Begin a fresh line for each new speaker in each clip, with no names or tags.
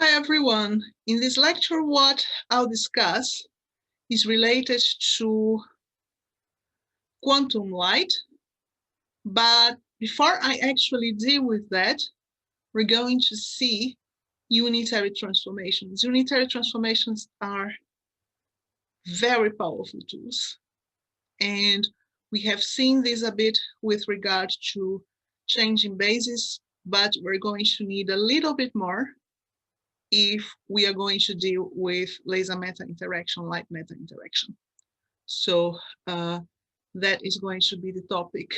Hi everyone. In this lecture, what I'll discuss is related to quantum light. But before I actually deal with that, we're going to see unitary transformations. Unitary transformations are very powerful tools. And we have seen this a bit with regard to changing basis, but we're going to need a little bit more if we are going to deal with laser meta interaction, light meta interaction. So that is going to be the topic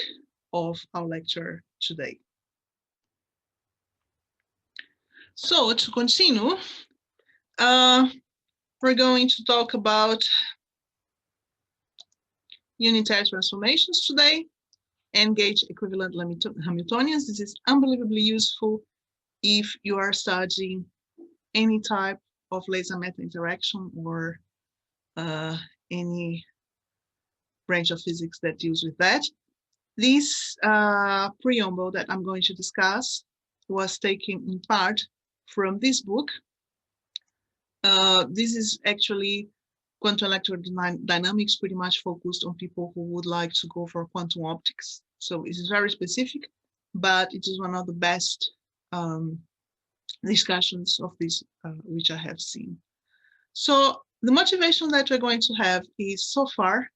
of our lecture today. So to continue, we're going to talk about unitary transformations today and gauge equivalent Hamiltonians. This is unbelievably useful if you are studying any type of laser meta interaction or any branch of physics that deals with that. This preamble that I'm going to discuss was taken in part from this book. This is actually quantum electrodynamics, pretty much focused on people who would like to go for quantum optics. So it is very specific, but it is one of the best discussions of this which I have seen. So the motivation that we're going to have is, so far,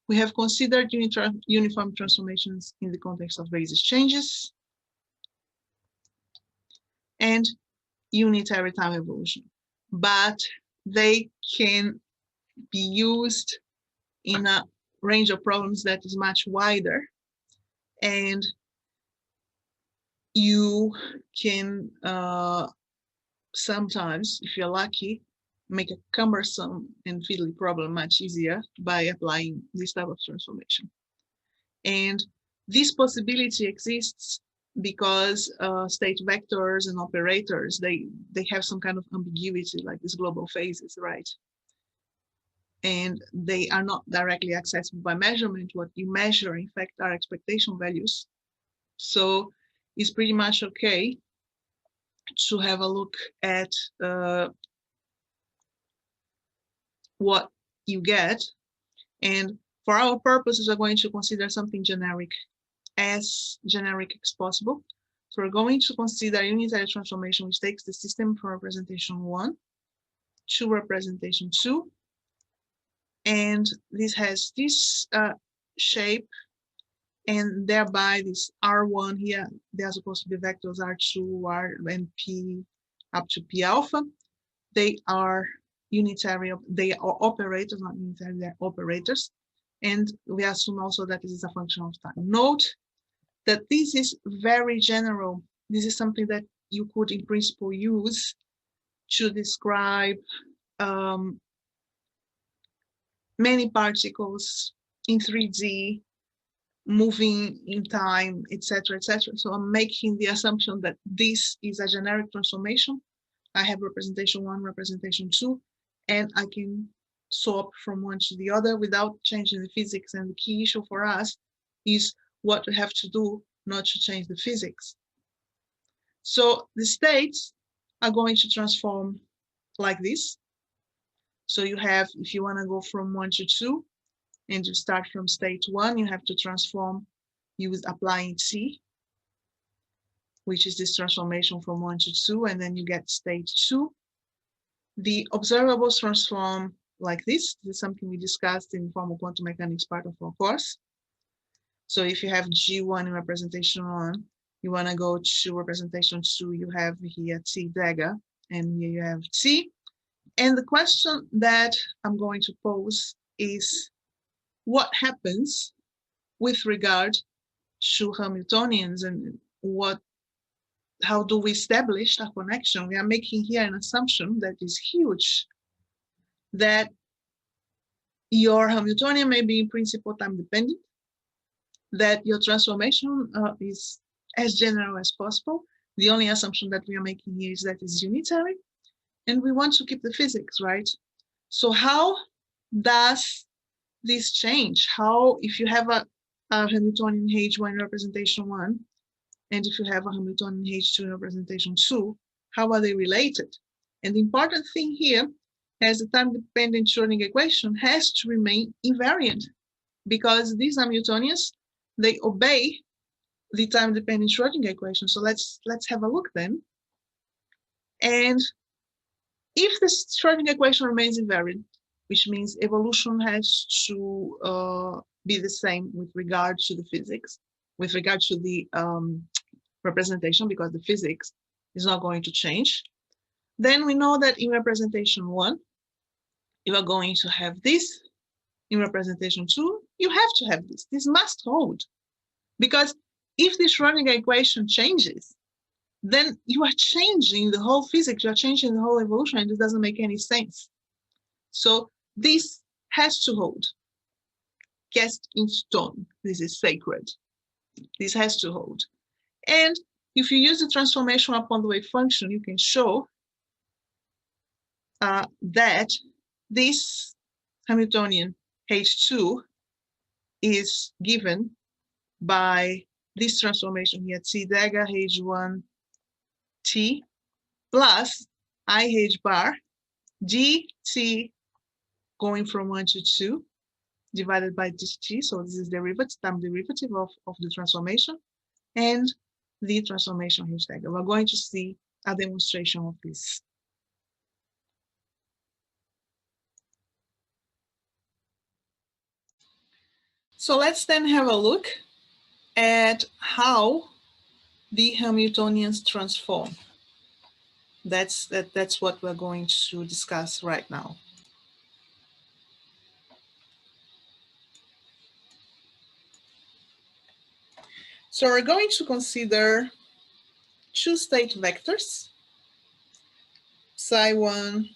we have considered uniform transformations in the context of basis changes and unitary time evolution, but they can be used in a range of problems that is much wider, and you can sometimes, if you're lucky, make a cumbersome and fiddly problem much easier by applying this type of transformation. And this possibility exists because state vectors and operators, they have some kind of ambiguity, like these global phases, right? And they are not directly accessible by measurement. What you measure, in fact, are expectation values. So it's pretty much okay to have a look at what you get. And for our purposes, we're going to consider something generic, as generic as possible. So we're going to consider unitary transformation, which takes the system from representation 1 to representation 2. And this has this shape, and thereby this R1 here, they are supposed to be vectors R2, R, and P up to P alpha. They are unitary, they are operators, not unitary, they're operators. And we assume also that this is a function of time. Note that this is very general. This is something that you could, in principle, use to describe many particles in 3D, moving in time, etc., etc. So I'm making the assumption that this is a generic transformation. I have representation 1, representation 2, and I can swap from one to the other without changing the physics. And the key issue for us is what we have to do not to change the physics. So the states are going to transform like this. So you have, if you want to go from 1 to 2, and you start from state 1, you have to transform use applying T, which is this transformation from 1 to 2, and then you get state 2. The observables transform like this. This is something we discussed in formal quantum mechanics part of our course. So if you have G1 in representation 1, you want to go to representation 2, you have here T dagger, and here you have T. And the question that I'm going to pose is, what happens with regard to Hamiltonians, and how do we establish a connection? We are making here an assumption that is huge, that your Hamiltonian may be in principle time dependent, that your transformation is as general as possible. The only assumption that we are making here is that it's unitary, and we want to keep the physics, right? So how does this change? How, if you have a Hamiltonian H1 in representation 1, and if you have a Hamiltonian H2 in representation 2, how are they related? And the important thing here is the time-dependent Schrödinger equation has to remain invariant, because these Hamiltonians, they obey the time-dependent Schrödinger equation. So let's have a look then. And if the Schrödinger equation remains invariant, which means evolution has to be the same with regard to the physics, with regard to the representation, because the physics is not going to change, then we know that in representation 1, you are going to have this. In representation 2, you have to have this. This must hold. Because if the Schrödinger equation changes, then you are changing the whole physics, you are changing the whole evolution, and it doesn't make any sense. So this has to hold. Cast in stone. This is sacred. This has to hold. And if you use the transformation upon the wave function, you can show that this Hamiltonian H2 is given by this transformation here, T dagger H1 T plus IH bar GT going from 1 to 2 divided by this T. So this is derivative, time derivative of the transformation, and the transformation H dagger. We're going to see a demonstration of this. So let's then have a look at how the Hamiltonians transform. That's what we're going to discuss right now. So we're going to consider two state vectors, psi1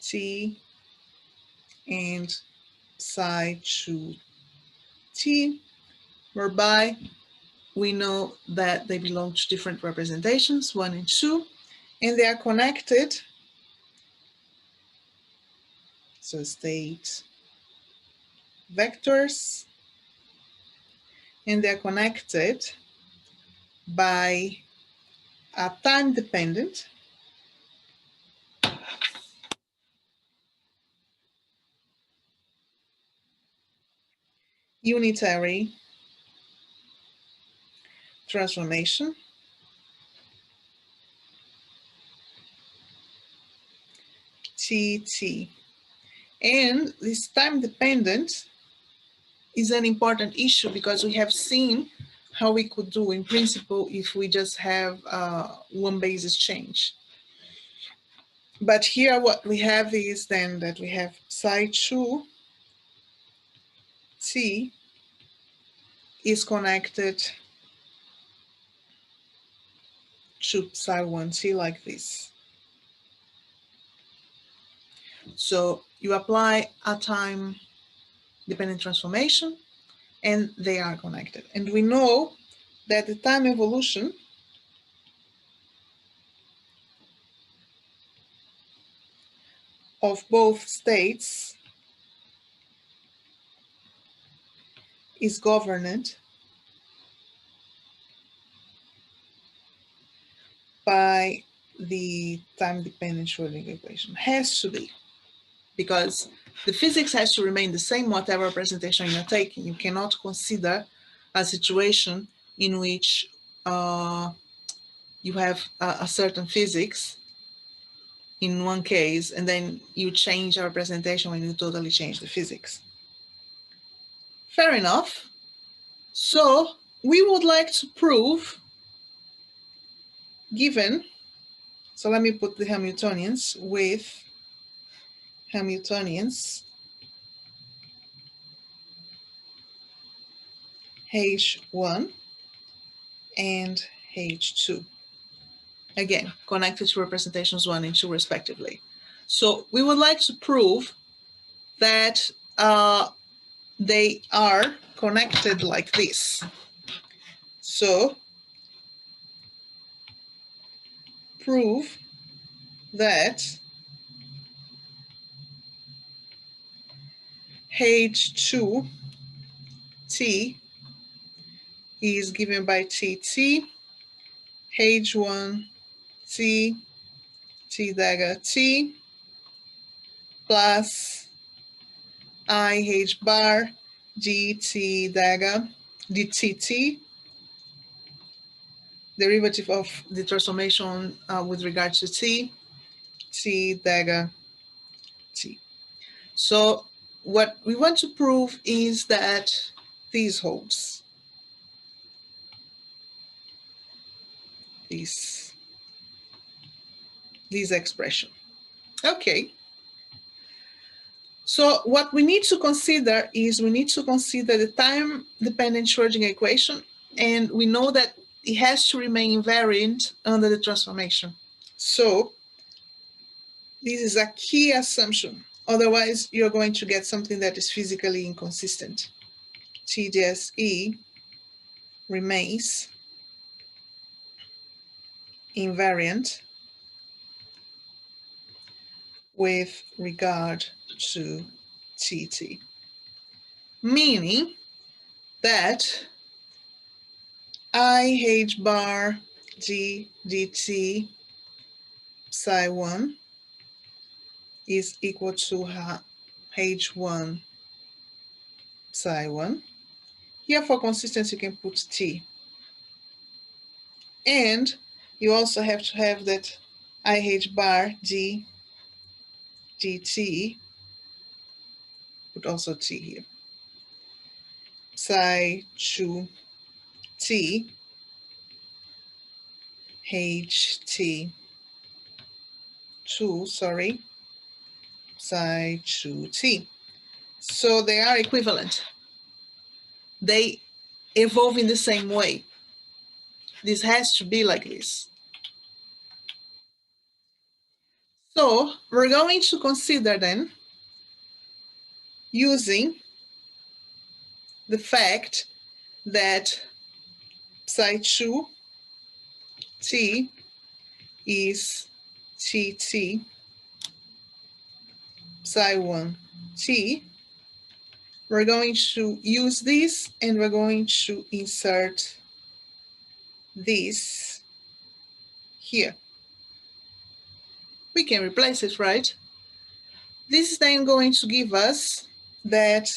t and psi2 t, whereby we know that they belong to different representations, 1 and 2, and they are connected. So state vectors, and they're connected by a time-dependent unitary transformation TT. And this time-dependent is an important issue because we have seen how we could do in principle if we just have one basis change. But here what we have is then that we have psi2 t is connected to psi1 t like this. So you apply a time-dependent transformation and they are connected. And we know that the time evolution of both states is governed by the time-dependent Schrödinger equation. Has to be, because the physics has to remain the same whatever representation you're taking. You cannot consider a situation in which you have a certain physics in one case and then you change a representation when you totally change the physics. Fair enough. So we would like to prove, given, so let me put the Hamiltonians with Hamiltonians H1 and H2. Again, connected to representations 1 and 2 respectively. So we would like to prove that they are connected like this. So prove that H2 T is given by TT, H1 T T dagger T plus IH bar GT dagger DTT, derivative of the transformation with regard to T, T dagger T. So what we want to prove is that this holds. This expression. Okay. So what we need to consider is we need to consider the time-dependent Schrödinger equation, and we know that it has to remain invariant under the transformation. So this is a key assumption. Otherwise, you're going to get something that is physically inconsistent. TDSE remains invariant with regard to TT, meaning that IH bar G dt psi 1 is equal to H1 psi 1. Here for consistency you can put T. And you also have to have that IH bar G dt, put also T here, psi 2 T HT 2, sorry, psi 2T. So they are equivalent. They evolve in the same way. This has to be like this. So we're going to consider then using the fact that psi 2T is TT, psi 1T. We're going to use this and we're going to insert this here. We can replace it, right? This is then going to give us that,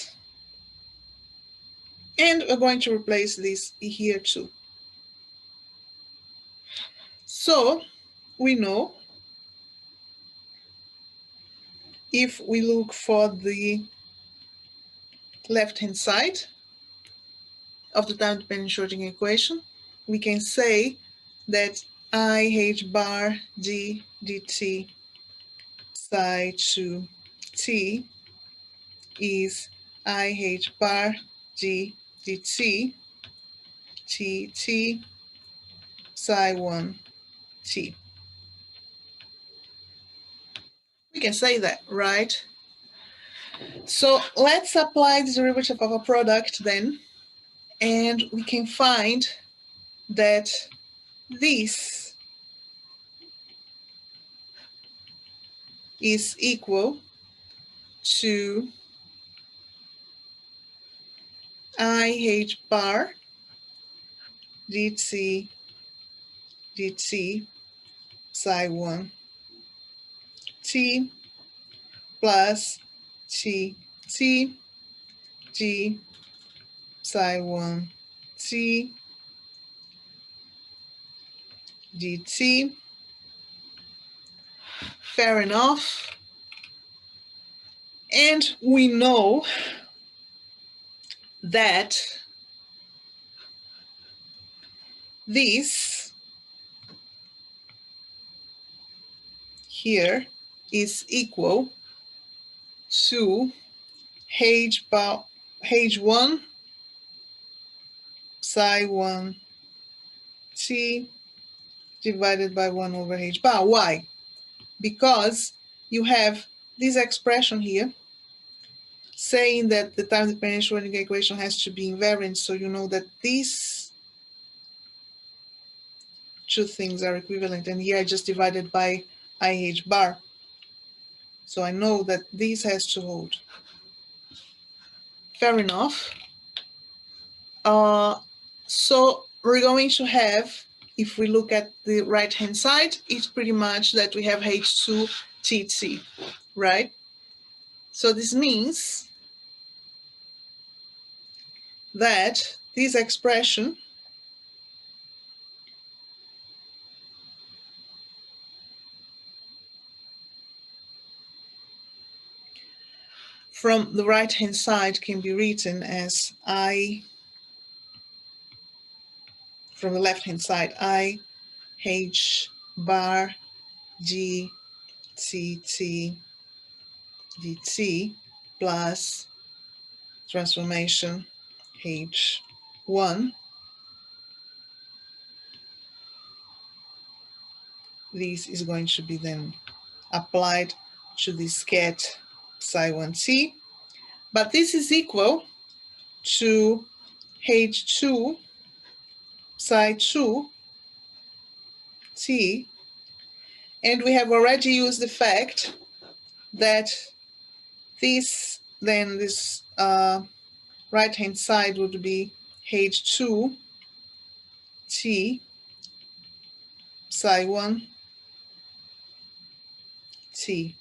and we're going to replace this here too. So we know if we look for the left-hand side of the time-dependent Schrödinger equation, we can say that IH bar D dt psi 2T is IH bar G dt TT psi 1T. We can say that, right? So let's apply the derivative of a product then, and we can find that this is equal to IH bar dt psi 1 T plus T G psi 1 T dt. Fair enough. And we know that this here is equal to H1 psi 1 T divided by 1 over H bar. Why? Because you have this expression here saying that the time-dependent Schrödinger equation has to be invariant, so you know that these two things are equivalent, and here I just divided by IH bar. So I know that this has to hold. Fair enough. So we're going to have if we look at the right-hand side, it's pretty much that we have H2 TT, right? So this means that this expression from the right-hand side can be written as I, from the left-hand side, I H bar G T T dt plus transformation H1. This is going to be then applied to this ket psi1t, but this is equal to H2 psi2 t, and we have already used the fact that this right hand side would be H2 t psi1 t,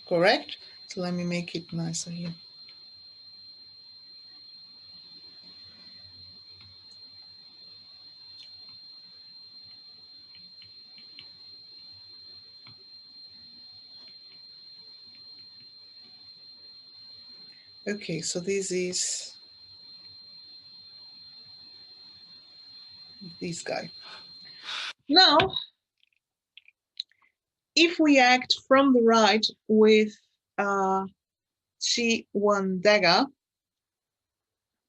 correct? So let me make it nicer here. Okay, so this is this guy. Now, if we act from the right with T1 dagger,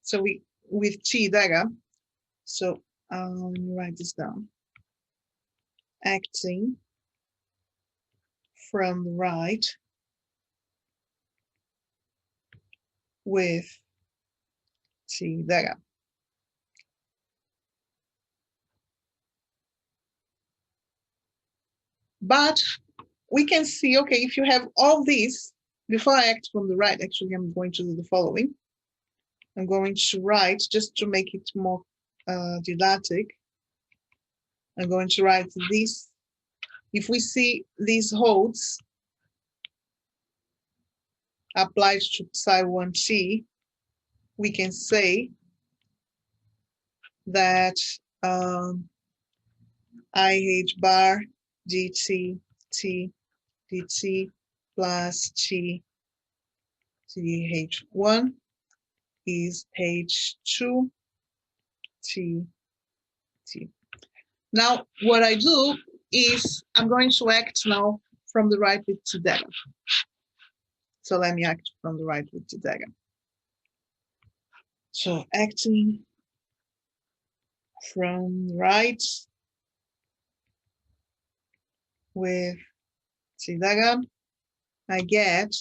so with T dagger, so let me write this down. Acting from the right with T dagger. But we can see, okay, if you have all these, before I act from the right, actually, I'm going to do the following. I'm going to write, just to make it more didactic, I'm going to write this. If we see these holds applied to psi1t, we can say that IH bar dt t dt plus t th1 is H2 t t. Now, what I do is I'm going to act now from the right with T dagger. So let me act from the right with T dagger. So acting from right with T dagger, I get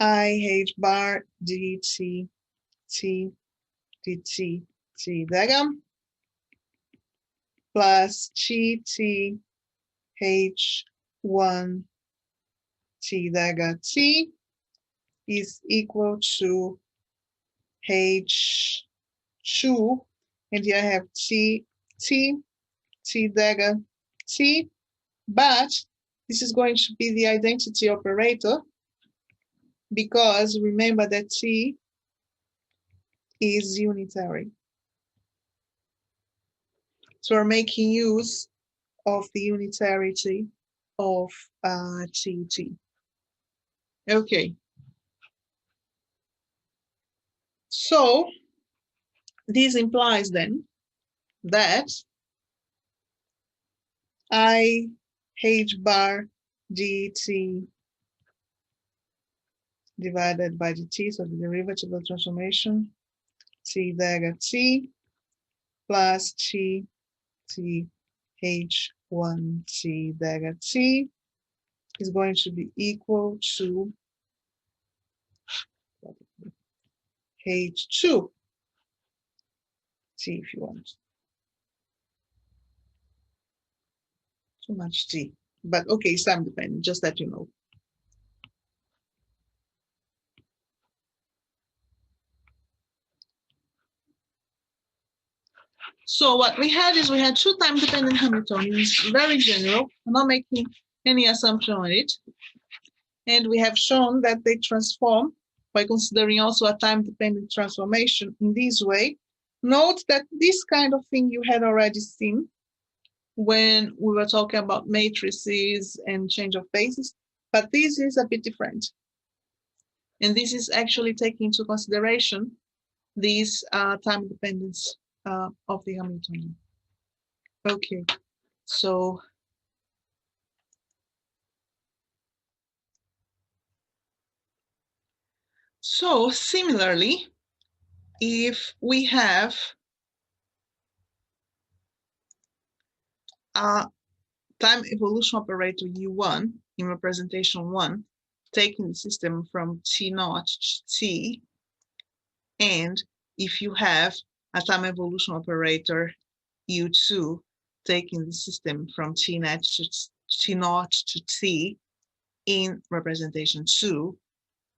IH bar dt t dt T dagger plus GT H1 T dagger T is equal to H2, and here I have T dagger T, but this is going to be the identity operator, because remember that T is unitary. So we're making use of the unitarity of TT. Okay. So this implies then that IH bar dt divided by dt, so the derivative of transformation, T dagger T plus T H1 T dagger T is going to be equal to H2 T if you want. Too much T, but okay, it's time dependent, just that you know. So what we had is we had two time-dependent Hamiltonians, very general. I'm not making any assumption on it. And we have shown that they transform by considering also a time-dependent transformation in this way. Note that this kind of thing you had already seen when we were talking about matrices and change of basis, but this is a bit different. And this is actually taking into consideration these time dependence of the Hamiltonian. Okay, so similarly, if we have a time evolution operator U1 in representation 1, taking the system from T0 to T, and if you have a time evolution operator U2 taking the system from T0 to T in representation 2,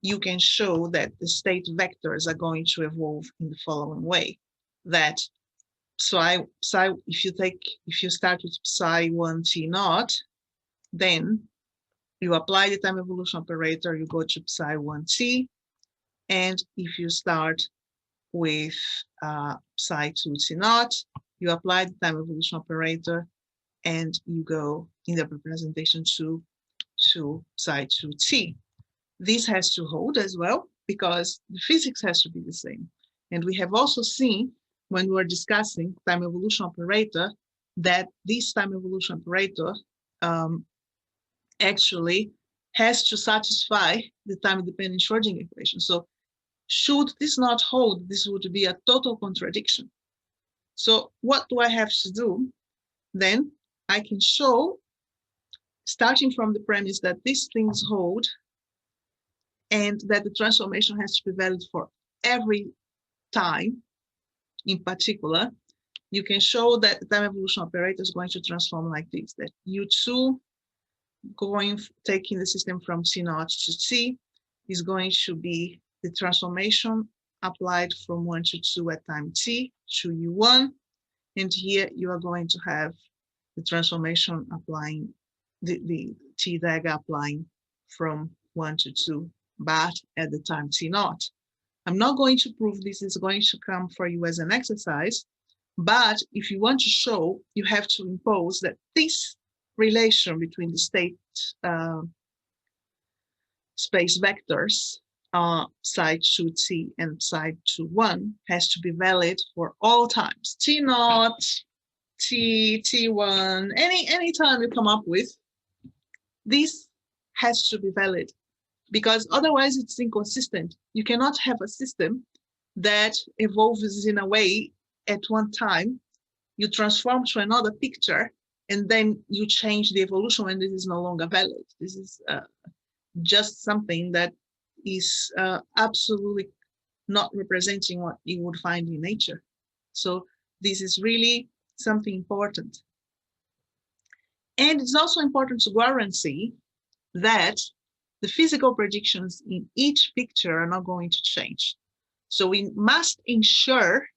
you can show that the state vectors are going to evolve in the following way. That if you start with psi1 T0, then you apply the time evolution operator, you go to psi1 T, and if you start with psi2 T0, you apply the time evolution operator, and you go in the representation 2 to psi2 T. This has to hold as well because the physics has to be the same. And we have also seen when we were discussing time evolution operator that this time evolution operator actually has to satisfy the time-dependent Schrodinger equation. So should this not hold, this would be a total contradiction. So what do I have to do? Then I can show, starting from the premise that these things hold and that the transformation has to be valid for every time in particular, you can show that the time evolution operator is going to transform like this, that U2 taking the system from T0 to T is going to be the transformation applied from 1 to 2 at time T to U1. And here you are going to have the transformation applying the T dagger applying from 1 to 2, but at the time T0. I'm not going to prove this is going to come for you as an exercise, but if you want to show, you have to impose that this relation between the state space vectors, psi 2t and psi 2,1 has to be valid for all times. T0, T, T1, any time you come up with, this has to be valid because otherwise it's inconsistent. You cannot have a system that evolves in a way at one time, you transform to another picture, and then you change the evolution when this is no longer valid. This is just something that is absolutely not representing what you would find in nature. So this is really something important. And it's also important to guarantee that the physical predictions in each picture are not going to change. So we must ensure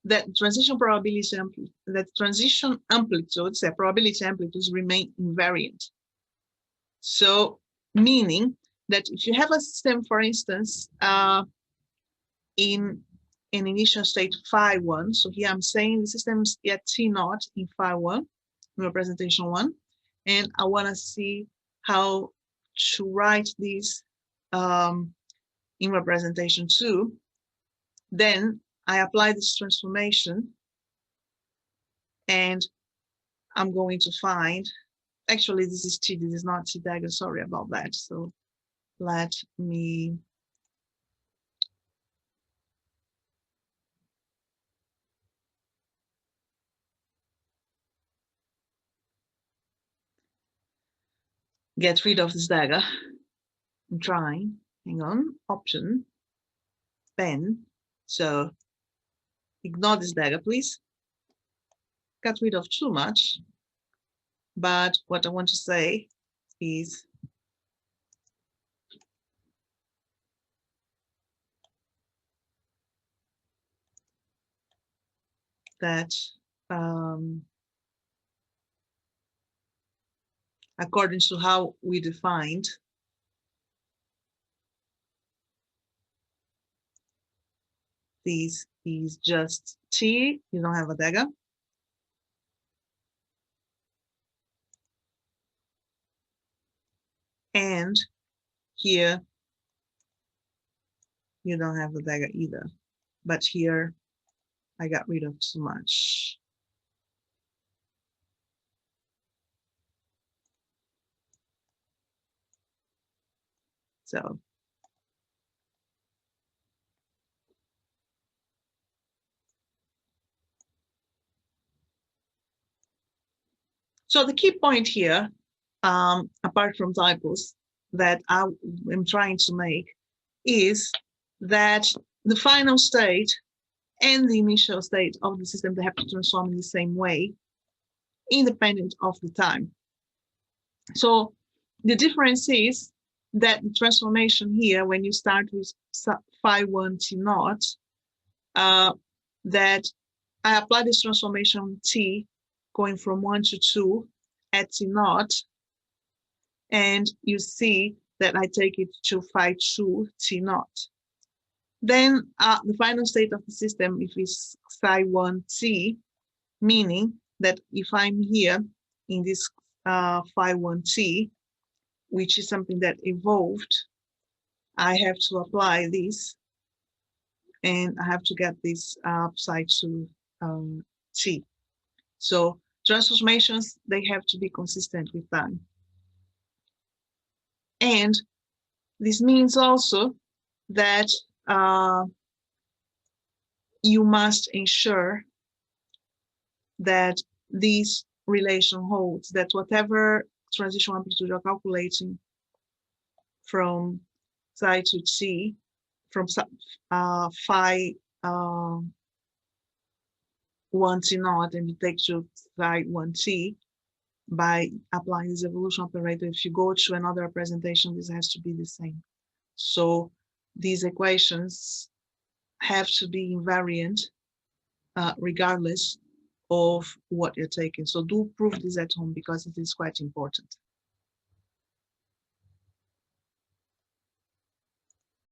that transition probability, that transition amplitudes, probability amplitudes remain invariant. So meaning that if you have a system, for instance, in an initial state phi 1, so here I'm saying the system is at T0 in phi 1, in representation 1, and I want to see how to write this in representation 2, then I apply this transformation and I'm going to find, actually this is T, this is not T dagger, sorry about that. So let me get rid of this dagger. I'm trying, hang on, option, pen. So ignore this dagger, please. Got rid of too much, but what I want to say is that according to how we defined. This is just T, you don't have a dagger. And here, you don't have the dagger either. But here, I got rid of too much. So the key point here, apart from typos, that I am trying to make is that the final state and the initial state of the system, they have to transform in the same way, independent of the time. So the difference is that the transformation here, when you start with phi 1 t naught, that I apply this transformation t going from 1 to 2 at t naught, and you see that I take it to phi 2 t naught. Then the final state of the system, if it's psi 1 t, meaning that if I'm here in this phi 1 t, which is something that evolved, I have to apply this, and I have to get this psi 2 t. So transformations, they have to be consistent with time. And this means also that you must ensure that this relation holds, that whatever transition amplitude you're calculating from psi to t, from phi 1 t naught, and you take to psi 1 t, by applying this evolution operator, if you go to another representation, this has to be the same. So these equations have to be invariant regardless of what you're taking. So do prove this at home, because it is quite important.